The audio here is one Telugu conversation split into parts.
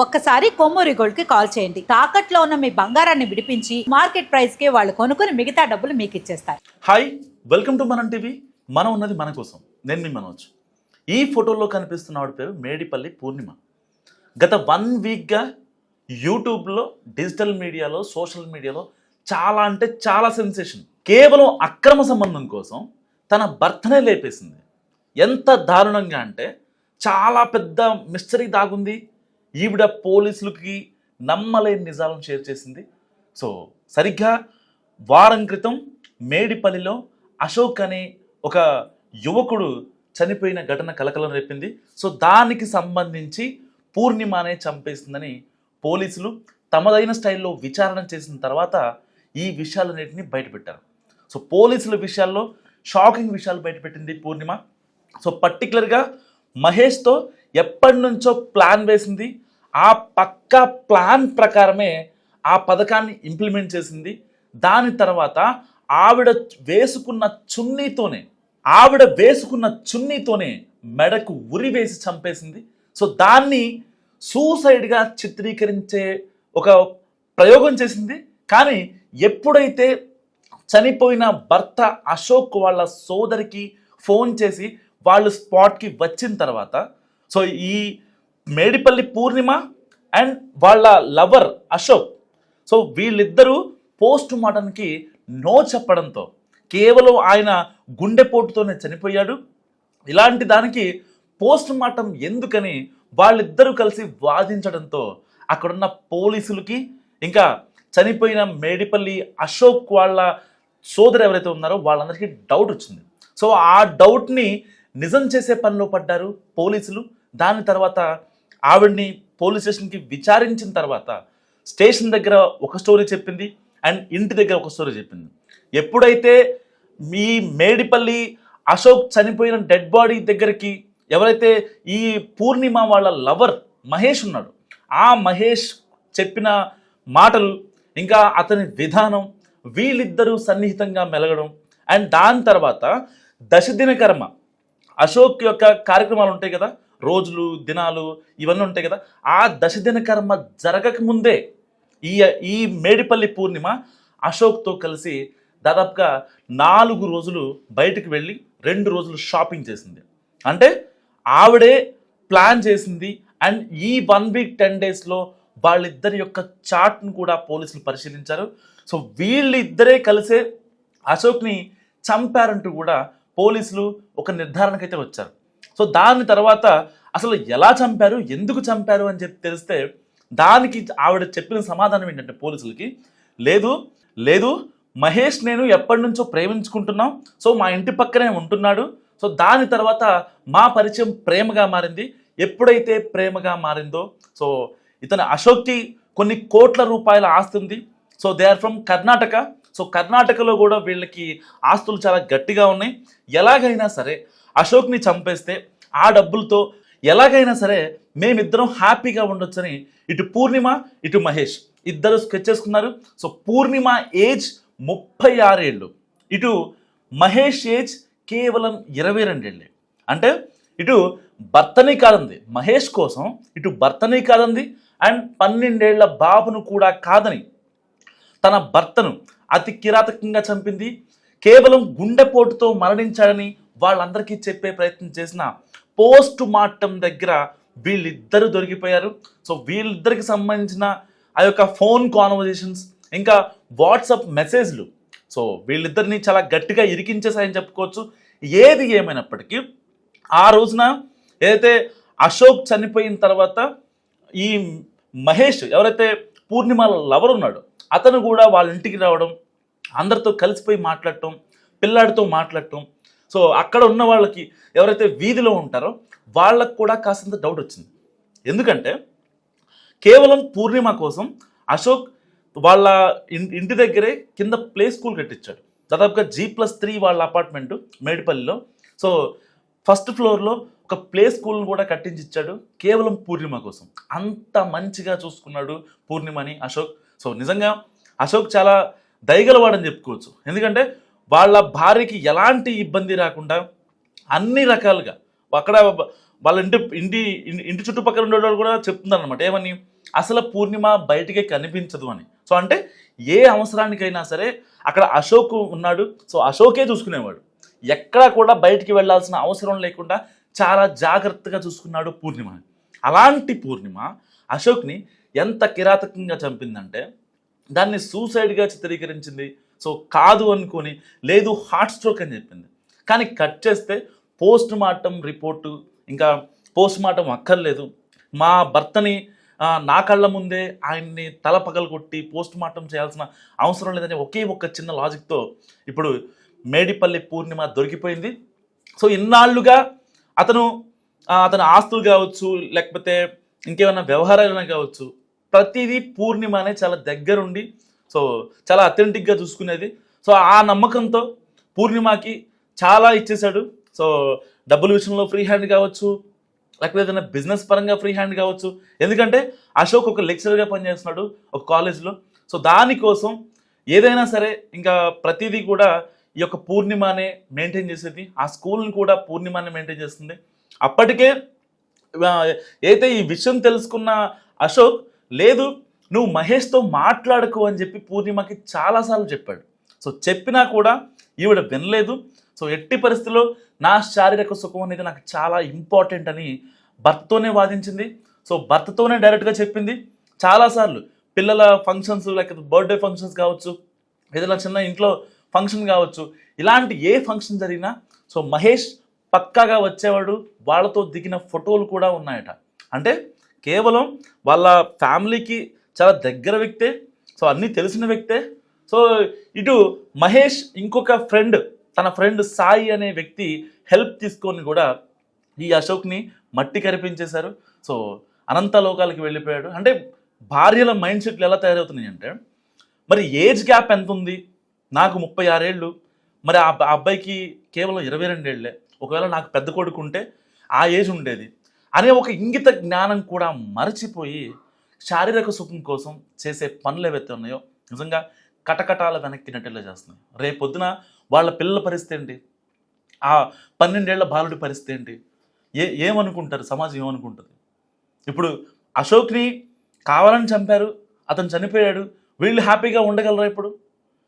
ఒక్కసారి కొమ్మూరి గోల్డ్ కి కాల్ చేయండి. తాకట్లో ఉన్న మీ బంగారాన్ని విడిపించి మార్కెట్ ప్రైస్ కి వాళ్ళు కొనుక్కుని మిగతా డబ్బులు మీకు ఇచ్చేస్తారు. హాయ్, వెల్కమ్ టు మనం టీవీ. మనం ఉన్నది మన కోసం. నేను మీ మనోజ్. ఈ ఫోటోలో కనిపిస్తున్న ఆవిడ పేరు మేడిపల్లి పూర్ణిమ. గత 1 వీక్గా యూట్యూబ్లో, డిజిటల్ మీడియాలో, సోషల్ మీడియాలో చాలా అంటే చాలా సెన్సేషన్. కేవలం అక్రమ సంబంధం కోసం తన భర్తనే లేపేసింది. ఎంత దారుణంగా అంటే చాలా పెద్ద మిస్టరీ దాగుంది. ఈవిడ పోలీసులకి నమ్మలేని నిజాలను షేర్ చేసింది. సో సరిగ్గా వారం క్రితం మేడిపల్లిలో అశోక్ అనే ఒక యువకుడు చనిపోయిన ఘటన కలకలం రేపింది. సో దానికి సంబంధించి పూర్ణిమనే చంపేసిందని పోలీసులు తమదైన స్టైల్లో విచారణ చేసిన తర్వాత ఈ విషయాలన్నింటినీ బయటపెట్టారు. సో పోలీసుల విషయాల్లో షాకింగ్ విషయాలు బయటపెట్టింది పూర్ణిమ. సో పర్టికులర్గా మహేష్తో ఎప్పటి నుంచో ప్లాన్ వేసింది. ఆ పక్కా ప్లాన్ ప్రకారమే ఆ పథకాన్ని ఇంప్లిమెంట్ చేసింది. దాని తర్వాత ఆవిడ వేసుకున్న చున్నీతోనే మెడకు ఉరి వేసి చంపేసింది. సో దాన్ని సూసైడ్గా చిత్రీకరించే ఒక ప్రయోగం చేసింది. కానీ ఎప్పుడైతే చనిపోయిన భర్త అశోక్ వాళ్ళ సోదరికి ఫోన్ చేసి వాళ్ళు స్పాట్కి వచ్చిన తర్వాత, సో ఈ మేడిపల్లి పూర్ణిమ అండ్ వాళ్ళ లవర్ అశోక్, సో వీళ్ళిద్దరూ పోస్ట్ మార్టంకి నో చెప్పడంతో, కేవలం ఆయన గుండెపోటుతోనే చనిపోయాడు, ఇలాంటి దానికి పోస్ట్ మార్టం ఎందుకని వాళ్ళిద్దరూ కలిసి వాదించడంతో అక్కడున్న పోలీసులకి, ఇంకా చనిపోయిన మేడిపల్లి అశోక్ వాళ్ళ సోదరు ఎవరైతే ఉన్నారో వాళ్ళందరికీ డౌట్ వచ్చింది. సో ఆ డౌట్ని నిజం చేసే పనిలో పడ్డారు పోలీసులు. దాని తర్వాత ఆవిడ్ని పోలీస్ స్టేషన్కి విచారించిన తర్వాత స్టేషన్ దగ్గర ఒక స్టోరీ చెప్పింది అండ్ ఇంటి దగ్గర ఒక స్టోరీ చెప్పింది. ఎప్పుడైతే మీ మేడిపల్లి అశోక్ చనిపోయిన డెడ్ బాడీ దగ్గరికి ఎవరైతే ఈ పూర్ణిమ వాళ్ళ లవర్ మహేష్ ఉన్నాడు, ఆ మహేష్ చెప్పిన మాటలు, ఇంకా అతని విధానం, వీళ్ళిద్దరూ సన్నిహితంగా మెలగడం అండ్ దాని తర్వాత దశదిన కర్మ, అశోక్ యొక్క కార్యక్రమాలు ఉంటాయి కదా, రోజులు దినాలు ఇవన్నీ ఉంటాయి కదా, ఆ దశదిన కర్మ జరగకముందే ఈ మేడిపల్లి పూర్ణిమ అశోక్తో కలిసి దాదాపుగా 4 రోజులు బయటకు వెళ్ళి 2 రోజులు షాపింగ్ చేసింది. అంటే ఆవిడే ప్లాన్ చేసింది. అండ్ ఈ 1 వీక్ 10 డేస్లో వాళ్ళిద్దరి యొక్క చాట్ను కూడా పోలీసులు పరిశీలించారు. సో వీళ్ళిద్దరే కలిసే అశోక్ని చంపారంటూ కూడా పోలీసులు ఒక నిర్ధారణకైతే వచ్చారు. సో దాని తర్వాత అసలు ఎలా చంపారు, ఎందుకు చంపారు అని చెప్పి తెలిస్తే దానికి ఆవిడ చెప్పిన సమాధానం ఏంటంటే పోలీసులకి, లేదు మహేష్ నేను ఎప్పటి నుంచో ప్రేమించుకుంటున్నాం, సో మా ఇంటి పక్కనే ఉంటున్నాడు, సో దాని తర్వాత మా పరిచయం ప్రేమగా మారింది. ఎప్పుడైతే ప్రేమగా మారిందో, సో ఇతను అశోక్కి కొన్ని కోట్ల రూపాయల ఆస్తి ఉంది. So they are from Karnataka. So కర్ణాటకలో కూడా వీళ్ళకి ఆస్తులు చాలా గట్టిగా ఉన్నాయి. ఎలాగైనా సరే అశోక్ని చంపేస్తే ఆ డబ్బులతో ఎలాగైనా సరే మేమిద్దరం హ్యాపీగా ఉండొచ్చని ఇటు పూర్ణిమ ఇటు మహేష్ ఇద్దరు స్కెచ్ చేసుకున్నారు. సో పూర్ణిమ ఏజ్ 36 ఏళ్ళు, ఇటు మహేష్ ఏజ్ కేవలం 22 ఏళ్ళే. అంటే ఇటు భర్తని కాదంది మహేష్ కోసం, ఇటు భర్తని కాదంది అండ్ 12 ఏళ్ల బాబును కూడా కాదని తన భర్తను అతి కిరాతకంగా చంపింది. కేవలం గుండెపోటుతో మరణించాడని వాళ్ళందరికీ చెప్పే ప్రయత్నం చేసిన పోస్ట్ మార్టం దగ్గర వీళ్ళిద్దరూ దొరికిపోయారు. సో వీళ్ళిద్దరికి సంబంధించిన ఆ యొక్క ఫోన్ కాన్వర్జేషన్స్, ఇంకా వాట్సాప్ మెసేజ్లు, సో వీళ్ళిద్దరిని చాలా గట్టిగా ఇరికించేసాయని చెప్పుకోవచ్చు. ఏది ఏమైనప్పటికీ ఆ రోజున ఏదైతే అశోక్ చనిపోయిన తర్వాత ఈ మహేష్ ఎవరైతే పూర్ణిమ లవర్ ఉన్నాడో అతను కూడా వాళ్ళ ఇంటికి రావడం, అందరితో కలిసిపోయి మాట్లాడటం, పిల్లాడితో మాట్లాడటం. సో అక్కడ ఉన్న వాళ్ళకి ఎవరైతే వీధిలో ఉంటారో వాళ్ళకు కూడా కాస్తంత డౌట్ వచ్చింది. ఎందుకంటే కేవలం పూర్ణిమ కోసం అశోక్ వాళ్ళ ఇంటి దగ్గరే కింద ప్లే స్కూల్ కట్టించాడు. దాదాపుగా G+3 వాళ్ళ అపార్ట్మెంటు మేడిపల్లిలో. సో ఫస్ట్ ఫ్లోర్లో ఒక ప్లే స్కూల్ని కూడా కట్టించిచ్చాడు కేవలం పూర్ణిమ కోసం. అంత మంచిగా చూసుకున్నాడు పూర్ణిమని అశోక్. సో నిజంగా అశోక్ చాలా దయగలవాడని చెప్పుకోవచ్చు. ఎందుకంటే వాళ్ళ భార్యకి ఎలాంటి ఇబ్బంది రాకుండా అన్ని రకాలుగా అక్కడ వాళ్ళ ఇంటి చుట్టుపక్కల ఉండేవాళ్ళు కూడా చెప్తున్నారు అనమాట ఏమని, అసలు పూర్ణిమ బయటికే కనిపించదు అని. సో అంటే ఏ అవసరానికైనా సరే అక్కడ అశోక్ ఉన్నాడు, సో అశోకే చూసుకునేవాడు. ఎక్కడా కూడా బయటికి వెళ్ళాల్సిన అవసరం లేకుండా చాలా జాగ్రత్తగా చూసుకున్నాడు పూర్ణిమ. అలాంటి పూర్ణిమ అశోక్ని ఎంత కిరాతకంగా చంపిందంటే దాన్ని సూసైడ్గా చిత్రీకరించింది. సో కాదు అనుకొని, లేదు హార్ట్ స్ట్రోక్ అని చెప్పింది. కానీ కట్ చేస్తే పోస్ట్ మార్టం రిపోర్టు, ఇంకా పోస్ట్ మార్టం అక్కర్లేదు, మా భర్తని నా కళ్ళ ముందే ఆయన్ని తల పగలు కొట్టి పోస్ట్ మార్టం చేయాల్సిన అవసరం లేదని ఒకే ఒక్క చిన్న లాజిక్తో ఇప్పుడు మేడిపల్లి పూర్ణిమ దొరికిపోయింది. సో ఇన్నాళ్ళుగా అతని ఆస్తులు కావచ్చు, లేకపోతే ఇంకేమైనా వ్యవహారాలైనా కావచ్చు, ప్రతిదీ పూర్ణిమనే చాలా దగ్గరుండి సో చాలా అథెంటిక్గా చూసుకునేది. సో ఆ నమ్మకంతో పూర్ణిమకి చాలా ఇచ్చేశాడు. సో డబ్బుల విషయంలో ఫ్రీ హ్యాండ్ కావచ్చు, లేకపోతే ఏదైనా బిజినెస్ పరంగా ఫ్రీ హ్యాండ్ కావచ్చు. ఎందుకంటే అశోక్ ఒక లెక్చరర్గా పనిచేస్తున్నాడు ఒక కాలేజ్లో. సో దానికోసం ఏదైనా సరే ఇంకా ప్రతిదీ కూడా ఈ యొక్క పూర్ణిమనే మెయింటైన్ చేసేది. ఆ స్కూల్ని కూడా పూర్ణిమనే మెయింటైన్ చేస్తుంది. అప్పటికే అయితే ఈ విషయం తెలుసుకున్న అశోక్, లేదు నువ్వు మహేష్తో మాట్లాడుకో అని చెప్పి పూర్ణిమకి చాలాసార్లు చెప్పాడు. సో చెప్పినా కూడా ఈవిడ వినలేదు. సో ఎట్టి పరిస్థితుల్లో నా శారీరక సుఖం అనేది నాకు చాలా ఇంపార్టెంట్ అని భర్తతోనే వాదించింది. సో భర్తతోనే డైరెక్ట్గా చెప్పింది చాలాసార్లు. పిల్లల ఫంక్షన్స్, లేకపోతే బర్త్డే ఫంక్షన్స్ కావచ్చు, ఏదైనా చిన్న ఇంట్లో ఫంక్షన్ కావచ్చు, ఇలాంటి ఏ ఫంక్షన్ జరిగినా సో మహేష్ పక్కాగా వచ్చేవాడు. వాళ్ళతో దిగిన ఫోటోలు కూడా ఉన్నాయట. అంటే కేవలం వాళ్ళ ఫ్యామిలీకి చాలా దగ్గర వ్యక్తే, సో అన్నీ తెలిసిన వ్యక్తే. సో ఇటు మహేష్ ఇంకొక ఫ్రెండ్, తన ఫ్రెండ్ సాయి అనే వ్యక్తి హెల్ప్ తీసుకొని కూడా ఈ అశోక్ని మట్టి కరిపించేశారు. సో అనంత లోకాలకి వెళ్ళిపోయాడు. అంటే భార్యల మైండ్ సెట్లు ఎలా తయారవుతున్నాయి అంటే, మరి ఏజ్ గ్యాప్ ఎంత ఉంది, నాకు 36 ఏళ్ళు, మరి ఆ అబ్బాయికి కేవలం 22 ఏళ్ళే, ఒకవేళ నాకు పెద్ద కొడుకు ఉంటే ఆ ఏజ్ ఉండేది అనే ఒక ఇంగిత జ్ఞానం కూడా మరచిపోయి శారీరక సుఖం కోసం చేసే పనులు ఏవైతే ఉన్నాయో నిజంగా కటకటాల వెనక్కి నెట్టేలా చేస్తున్నాయి. రేపొద్దున వాళ్ళ పిల్లల పరిస్థితి ఏంటి, ఆ 12 ఏళ్ల బాలుడి పరిస్థితి ఏంటి, ఏమనుకుంటారు, సమాజం ఏమనుకుంటుంది? ఇప్పుడు అశోక్ని కావాలని చంపారు, అతను చనిపోయాడు, వీళ్ళు హ్యాపీగా ఉండగలరా ఇప్పుడు?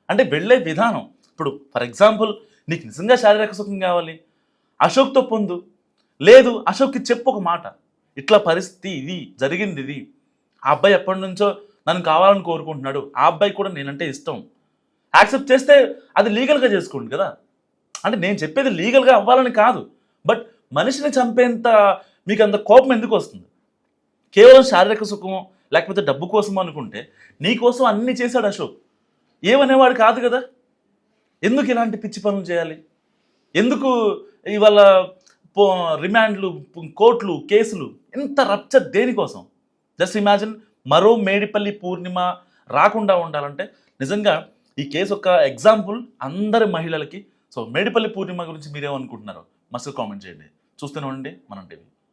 అంటే వెళ్ళే విధానం. ఇప్పుడు ఫర్ ఎగ్జాంపుల్ నీకు నిజంగా శారీరక సుఖం కావాలి, అశోక్తో పొందు. లేదు అశోక్కి చెప్పు ఒక మాట, ఇట్లా పరిస్థితి ఇది జరిగింది, ఇది ఆ అబ్బాయి ఎప్పటి నుంచో నన్ను కావాలని కోరుకుంటున్నాడు, ఆ అబ్బాయి కూడా నేనంటే ఇష్టం, యాక్సెప్ట్ చేస్తే అది లీగల్గా చేసుకోండి కదా. అంటే నేను చెప్పేది లీగల్గా అవ్వాలని కాదు, బట్ మనిషిని చంపేంత మీకు అంత కోపం ఎందుకు వస్తుంది? కేవలం శారీరక సుఖం లేకపోతే డబ్బు కోసం అనుకుంటే నీ కోసం అన్నీ చేశాడు అశోక్, ఏమనేవాడు కాదు కదా. ఎందుకు ఇలాంటి పిచ్చి పనులు చేయాలి? ఎందుకు ఇవాళ రిమాండ్లు, కోర్టులు, కేసులు, ఇంత రప్చర్ దేనికోసం? జస్ట్ ఇమాజిన్ మరో మేడిపల్లి పూర్ణిమ రాకుండా ఉండాలంటే నిజంగా ఈ కేసు ఒక ఎగ్జాంపుల్ అందరి మహిళలకి. సో మేడిపల్లి పూర్ణిమ గురించి మీరేమనుకుంటున్నారో మస్తు కామెంట్ చేయండి. చూస్తూనే ఉండండి మనం టీవీ.